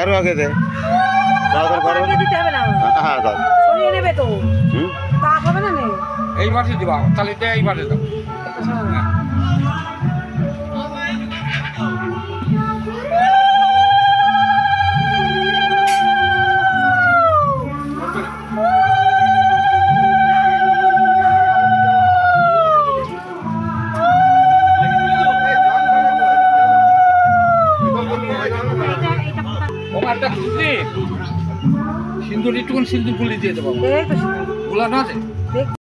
আরো আগে দে এই মাঠে দিবা তাহলে এই মাঠে দাও সিন্দুর একটুখানি সিন্দুর গুলি দিয়ে দেবো গুলা না আছে।